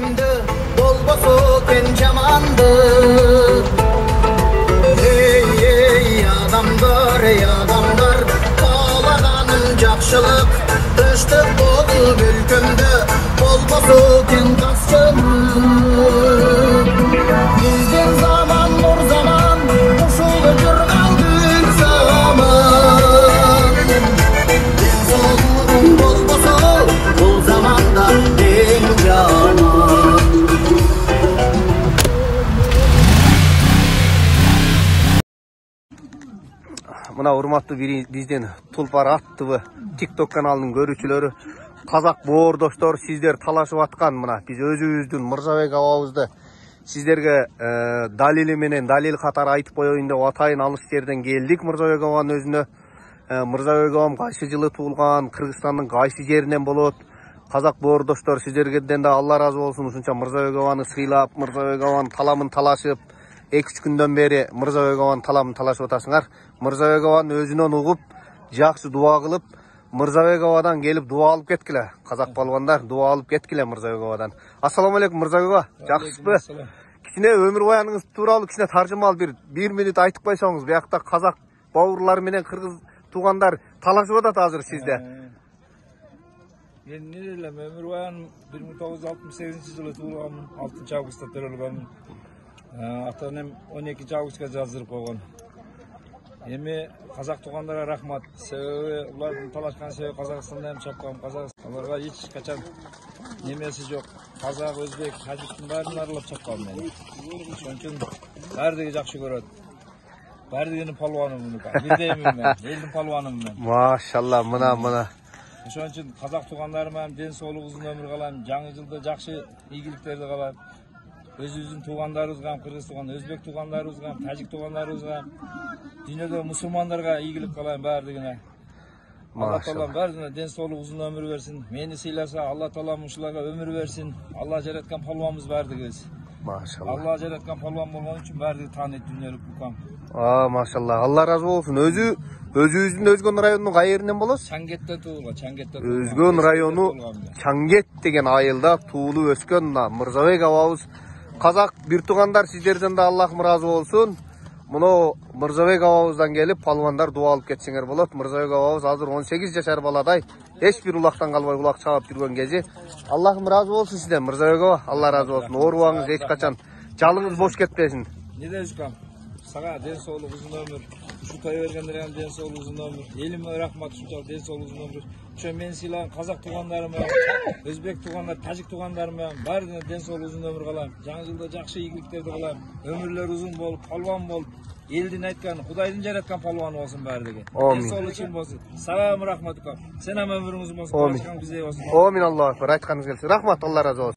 ülkümde bolbosu ken jamandı. Ey adamlar, ağlaganın jakşılık, tıştık bolup ülkümde bolbosu ken kasçılık. Bizden zaman nur zaman, uşul öcür kaldık zaman. Ben solum bolbosu, bu zamanda en yaman. Mına urmatlı bizden Tulpar attığı TikTok kanalının görücüleri, Kazak boğurdostor, sizler talaşıp atkan mına biz özübüzdün Mırжабек ababızды sizlerge dalili menen dalil katары айтып коёюн деп атайын алыс жерден келдик. Мыржабек абанын өзүнө Мыржабек абам кайсы жылы туулган, Кыргызстандын кайсы жеринен болот? Казак боордоштор сиздерден да Алла разы болсун, ушунча Мыржабек абаны сыйлап, Мыржабек абанын таламын талашып, 2-3 күндөн бери Мыржабек абанын таламын талашып атасыңар. Мыржабек абанын өзүнөн угуп, жакшы дуа кылып, Мыржабек абадан келип дуа алып кеткиле. Казак балбандар дуа алып кеткиле Мыржабек абадан. Ассаламу алейкум Мыржабек аба. Жакшысызбы? Кичине өмүр баяныңыз тууралуу кичине таржымал бир минут айтып койсоңуз, биякта казак бауырлар менен кыргыз туугандар талашып атат азыр сизде. Мен нелем өмүр баян 1968-жылы туулганмын, 6-августта төрөлгөнмүн. Ата-энем 12-августка жаздырып койгон. Эми казак туугандарга рахмат. Себеби улардын талашкан себеби Казакстанда эм чапкан. Аларга эч качан немеси жок. Казак, өзбек, тажиктин баарын аралап чапкан мен. Ошон үчүн баардыгы жакшы көрөт. Баардыгынын палуанымын, бирдеймин мен, элдин палуанымын. Машалла, мына. Ошон үчүн казак туугандарым менен ден соолук узун өмүр каалайм. Жаңы жылда жакшы ийгиликтерди каалайм. Өзүбүздүн туугандарыбызга, кыргыз тууган, өзбек туугандарыбызга, тажик туугандарыбызга, дүйнөдө мусулмандарга ийгилик каалайм баардыгына. Алла таалам баардыгына ден соолук узун өмүр берсин. Мени сыйласа, Алла таалам ушуларга өмүр берсин. Алла жараткан палуанбыз баардыгыбыз. Машалла. Алла жараткан палуан болгон үчүн баардыгы тааныйт дүйнөлүк укам. Машалла. Алла разы болсун. Өзүбүздүн Өзгөн районунун кай жеринен болосуз? Чаңгеттен туулган, Чаңгеттен. Өзгөн району Чаңгет деген айылда туулуп өскөн Мыржабек абабыз. Казак бир туугандар, сиздерден да Аллах ыраазы болсун. Муну Мыржабек абабыздан келип палуандар дуа алып кетсеңер болот. Мыржабек абабыз азыр 18 жашар баладай, эч бир улактан калбай улак чабып жүргөн кези. Аллах ыраазы болсун сизден Мыржабек аба. Алла разы болсун. Оорубаңыз эч качан, жалыңыз бош кетпесин. Неде ушкам? Сага ден соолук узун өмүр. Ушу той бергендерге ден соолук узун өмүр. Элиме рахмат, ушунчалык ден соолук узун өмүр. Ошо мен сыйлаган казак туугандарым менен, өзбек туугандар, тажик туугандарым менен баардыгына ден соолук узун өмүр каалайм. Жаңы жылда жакшы ийгиликтерди каалайм. Өмүрлөр узун болуп, палуан болуп, элдин айткан, Кудайдын жараткан палуаны болсун баардыгы. Ден соолук чын болсун. Салам рахмат укам. Сен ham өмүрүңүз болсун, башкаң биздей болсун. Амин Аллах акбар. Айтканыңыз келсин. Рахмат, Алла разы болсун.